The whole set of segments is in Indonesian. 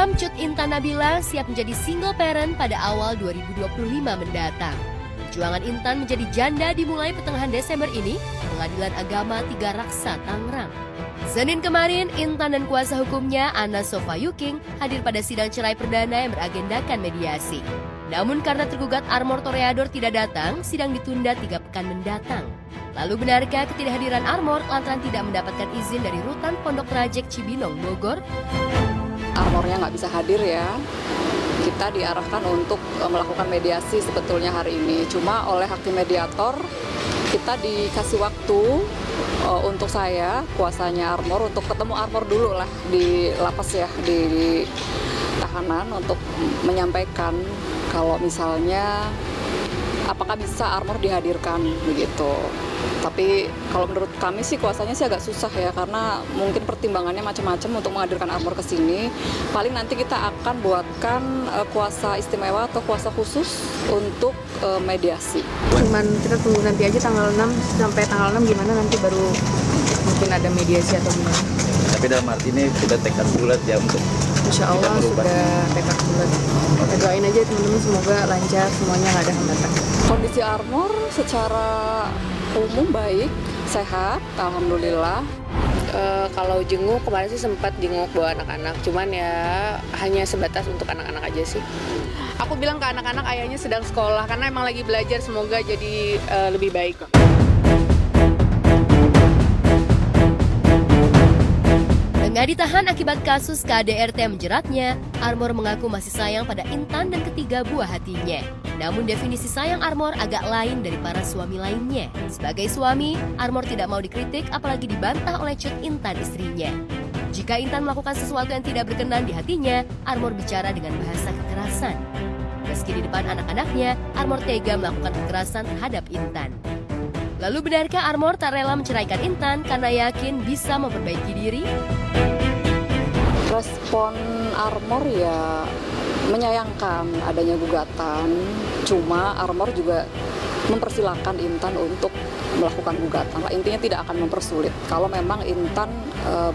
Selebgram Cut Intan Nabila siap menjadi single parent pada awal 2025 mendatang. Perjuangan Intan menjadi janda dimulai pertengahan Desember ini, Pengadilan Agama Tiga Raksa, Tangerang. Senin kemarin, Intan dan kuasa hukumnya Anna Sofa Yuking hadir pada sidang cerai perdana yang beragendakan mediasi. Namun karena tergugat Armor Toreador tidak datang, sidang ditunda 3 pekan mendatang. Lalu benarkah ketidakhadiran Armor lantaran tidak mendapatkan izin dari Rutan Pondok Rajek Cibinong, Bogor? Armornya nggak bisa hadir ya. Kita diarahkan untuk melakukan mediasi sebetulnya hari ini. Cuma oleh hakim mediator, kita dikasih waktu untuk saya, kuasanya Armor, untuk ketemu Armor dulu lah di lapas ya, di tahanan untuk menyampaikan kalau misalnya apakah bisa Armor dihadirkan begitu. Tapi kalau menurut kami sih kuasanya sih agak susah ya, karena mungkin pertimbangannya macam-macam untuk menghadirkan Armor ke sini. Paling nanti kita akan buatkan kuasa istimewa atau kuasa khusus untuk mediasi. Cuman kita tunggu nanti aja tanggal 6, sampai tanggal 6 gimana nanti baru mungkin ada mediasi atau gimana. Tapi dalam arti ini sudah tekad bulat ya untuk Insya Allah sudah tekad bulat. Kita doain aja teman-teman semoga lancar semuanya, nggak ada hambatan. Kondisi Armor secara umum baik, sehat, alhamdulillah. Kalau jenguk kemarin sih sempat jenguk bawa anak-anak, cuman ya hanya sebatas untuk anak-anak aja sih. Aku bilang ke anak-anak ayahnya sedang sekolah karena emang lagi belajar, semoga jadi lebih baik. Tengah ditahan akibat kasus KDRT menjeratnya, Armor mengaku masih sayang pada Intan dan ketiga buah hatinya. Namun definisi sayang Armor agak lain dari para suami lainnya. Sebagai suami, Armor tidak mau dikritik apalagi dibantah oleh Cut Intan istrinya. Jika Intan melakukan sesuatu yang tidak berkenan di hatinya, Armor bicara dengan bahasa kekerasan. Meski di depan anak-anaknya, Armor tega melakukan kekerasan terhadap Intan. Lalu benarkah Armor tak rela menceraikan Intan karena yakin bisa memperbaiki diri? Respon Armor ya menyayangkan adanya gugatan, cuma Armor juga mempersilahkan Intan untuk melakukan gugatan. Intinya tidak akan mempersulit kalau memang Intan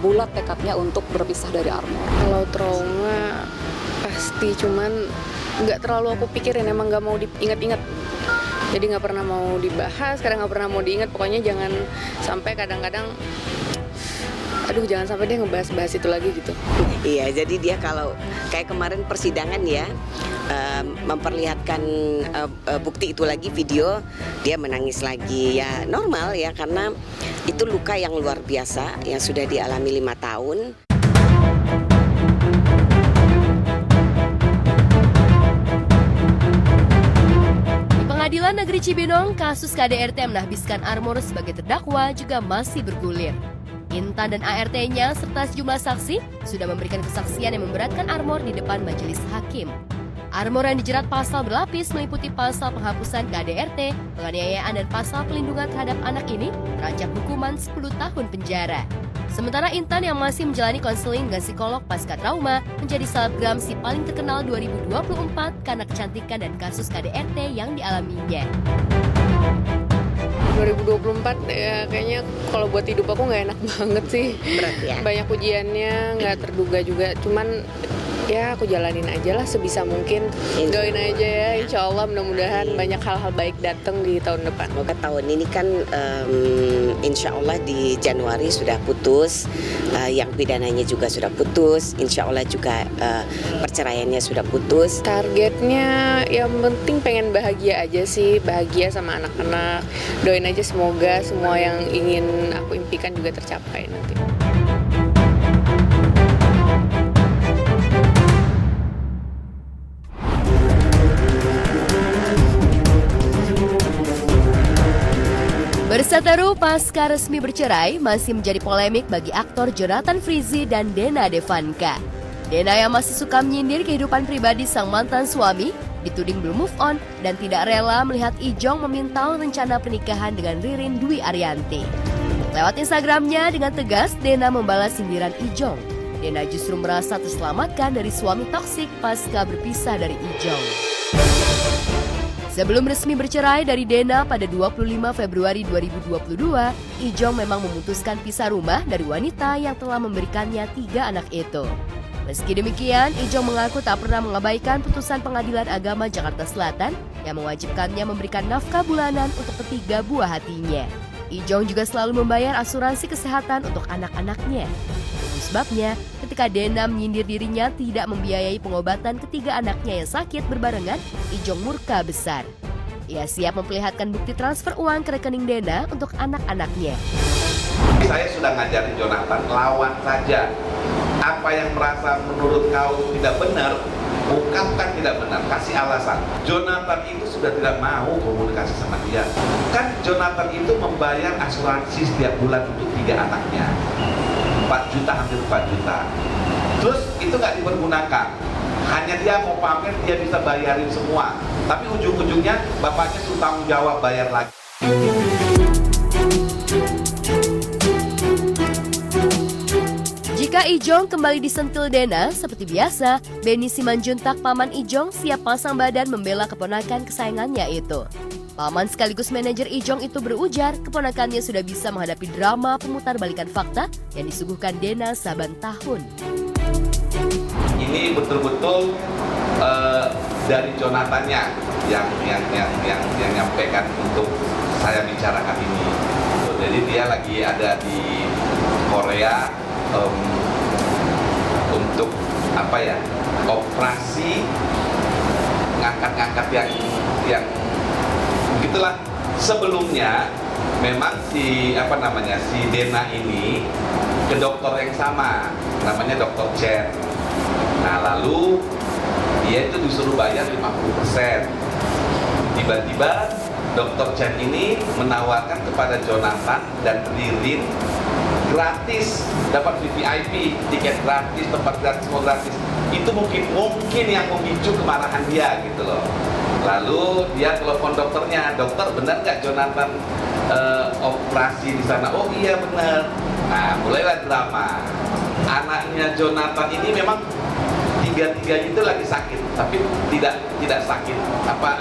bulat tekadnya untuk berpisah dari Armor. Kalau trauma pasti, cuman nggak terlalu aku pikirin, emang nggak mau diingat-ingat. Jadi nggak pernah mau dibahas, kadang nggak pernah mau diingat. Pokoknya jangan sampai kadang-kadang, aduh jangan sampai dia ngebahas-bahas itu lagi gitu. Iya, jadi dia kalau kayak kemarin persidangan ya, memperlihatkan bukti itu lagi, video, dia menangis lagi. Ya normal ya, karena itu luka yang luar biasa yang sudah dialami 5 tahun. Pengadilan Negeri Cibinong, kasus KDRT menahbiskan Armor sebagai terdakwa juga masih bergulir. Intan dan ART-nya serta sejumlah saksi sudah memberikan kesaksian yang memberatkan Armor di depan majelis hakim. Armor yang dijerat pasal berlapis meliputi pasal penghapusan KDRT, penganiayaan dan pasal pelindungan terhadap anak ini terancam hukuman 10 tahun penjara. Sementara Intan yang masih menjalani konseling dengan psikolog pasca trauma menjadi selebgram si paling terkenal 2024 karena kecantikan dan kasus KDRT yang dialaminya. 2024 ya kayaknya kalau buat hidup aku nggak enak banget sih. Berat ya. Banyak ujiannya, nggak terduga juga. Cuman ya aku jalanin aja lah sebisa mungkin. Doain aja ya, insya Allah mudah-mudahan banyak hal-hal baik datang di tahun depan. Semoga tahun ini kan insya Allah di Januari sudah putus, yang pidananya juga sudah putus, insya Allah juga perceraiannya sudah putus. Targetnya yang penting pengen bahagia aja sih, bahagia sama anak-anak. Doain aja semoga semua yang ingin aku impikan juga tercapai nanti. Berseteru pasca resmi bercerai masih menjadi polemik bagi aktor Jonathan Frizzy dan Dena Devanka. Dena yang masih suka menyindir kehidupan pribadi sang mantan suami dituding belum move on dan tidak rela melihat Ijong memintal rencana pernikahan dengan Ririn Dwi Ariyanti. Lewat Instagramnya dengan tegas Dena membalas sindiran Ijong. Dena justru merasa terselamatkan dari suami toksik pasca berpisah dari Ijong. Sebelum resmi bercerai dari Dena pada 25 Februari 2022, Ijong memang memutuskan pisah rumah dari wanita yang telah memberikannya 3 anak itu. Meski demikian, Ijong mengaku tak pernah mengabaikan putusan Pengadilan Agama Jakarta Selatan yang mewajibkannya memberikan nafkah bulanan untuk ketiga buah hatinya. Ijong juga selalu membayar asuransi kesehatan untuk anak-anaknya. Itu sebabnya, ketika Dena menyindir dirinya tidak membiayai pengobatan ketiga anaknya yang sakit berbarengan, Ijong murka besar. Ia siap memperlihatkan bukti transfer uang ke rekening Dena untuk anak-anaknya. Saya sudah ngajarin Jonathan, lawan saja. Apa yang merasa menurut kau tidak benar, ungkapkan tidak benar, kasih alasan. Jonathan itu sudah tidak mau komunikasi sama dia. Kan Jonathan itu membayar asuransi setiap bulan untuk 3 anaknya. 4 juta, hampir 4 juta. Terus itu nggak dipergunakan. Hanya dia mau pamer, dia bisa bayarin semua. Tapi ujung-ujungnya bapaknya suruh tanggung jawab bayar lagi. Jika Ijong kembali disentil Dena, seperti biasa, Benny Simanjuntak paman Ijong siap pasang badan membela keponakan kesayangannya itu. Paman sekaligus manajer Ijong itu berujar keponakannya sudah bisa menghadapi drama pemutarbalikan fakta yang disuguhkan Dena saban tahun. Ini betul-betul dari Jonathannya yang nyampaikan untuk saya bicarakan ini. Jadi dia lagi ada di Korea untuk operasi ngangkat-ngangkat yang begitulah. Sebelumnya memang si Dena ini ke dokter yang sama, namanya Dr. Chen. Nah, lalu dia itu disuruh bayar 50%. Tiba-tiba Dr. Chen ini menawarkan kepada Jonathan dan Ririn gratis, dapat VIP, tiket gratis, tempat gratis, semua gratis. Itu mungkin yang memicu kemarahan dia gitu loh. Lalu dia telepon dokternya, dokter benar nggak Jonathan operasi di sana? Oh iya benar. Nah, mulailah drama. Anaknya Jonathan ini memang tiga-tiganya itu lagi sakit, tapi tidak sakit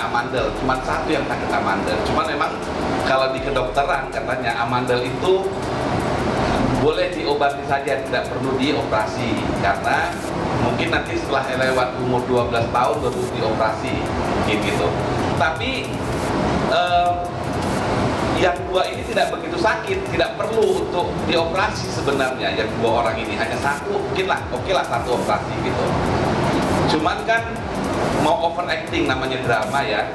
amandel, cuma satu yang sakit amandel. Cuma memang kalau di kedokteran katanya amandel itu boleh diobati saja, tidak perlu dioperasi karena mungkin nanti setelah lewat umur 12 tahun baru dioperasi gitu. Tapi yang dua ini tidak begitu sakit, tidak perlu untuk dioperasi sebenarnya. Yang 2 orang ini hanya satu, oke lah satu operasi gitu. Cuman kan mau overacting, namanya drama ya.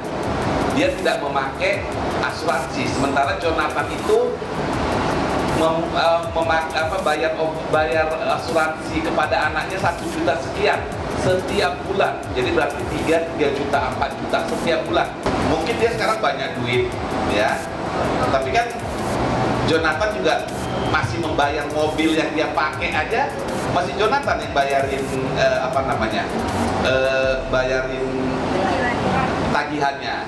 Dia tidak memakai asuransi, sementara Jonathan itu bayar asuransi kepada anaknya 1 juta sekian setiap bulan. Jadi berarti 3 juta, 4 juta setiap bulan. Mungkin dia sekarang banyak duit ya, tapi kan Jonathan juga masih membayar mobil yang dia pakai aja, masih Jonathan yang bayarin bayarin tagihannya.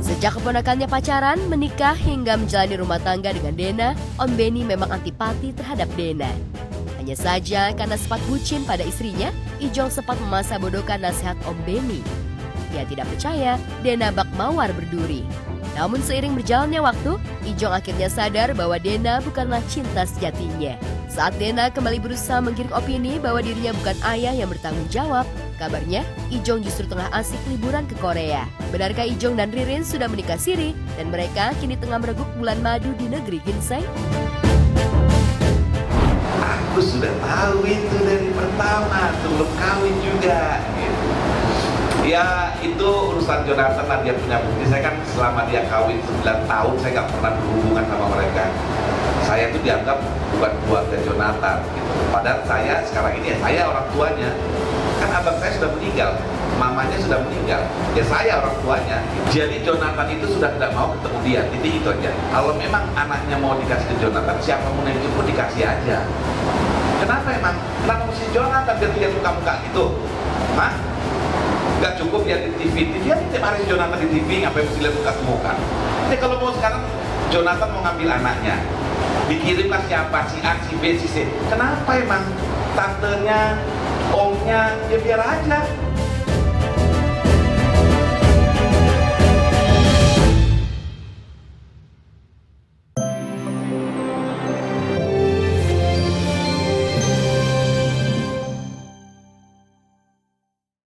Sejak keponakannya pacaran, menikah hingga menjalani rumah tangga dengan Dena, Om Benny memang antipati terhadap Dena. Hanya saja karena sempat bucin pada istrinya, Ijong sempat memasa bodohkan nasihat Om Benny. Ia tidak percaya Dena bak mawar berduri. Namun seiring berjalannya waktu, Ijong akhirnya sadar bahwa Dena bukanlah cinta sejatinya. Saat Dena kembali berusaha menggiring opini bahwa dirinya bukan ayah yang bertanggung jawab, kabarnya Ijong justru tengah asik liburan ke Korea. Benarkah Ijong dan Ririn sudah menikah siri dan mereka kini tengah mereguk bulan madu di negeri ginseng? Aku sudah tahu itu dari pertama, sebelum kawin juga gitu. Ya itu urusan Jonathan lah, dia punya bukti. Saya kan selama dia kawin 9 tahun saya nggak pernah berhubungan sama mereka. Saya itu dianggap bukan keluarga Jonathan gitu. Padahal saya sekarang ini saya orang tuanya. Kan abang saya sudah meninggal, mamanya sudah meninggal, ya saya orang tuanya. Jadi Jonathan itu sudah tidak mau ketemu dia, titik itu aja. Kalau memang anaknya mau dikasih ke Jonathan, siapapun yang jemput dikasih aja. Kenapa emang? Kenapa mesti Jonathan biar lihat muka-muka gitu? Hah? Gak cukup ya di TV, dia tiap hari Jonathan di TV, ngapain mesti lihat muka-muka? Jadi kalau mau sekarang Jonathan mau ngambil anaknya, dikirimlah siapa, si A, si B, si C. Kenapa emang? Tantenya, omnya, ya biar aja.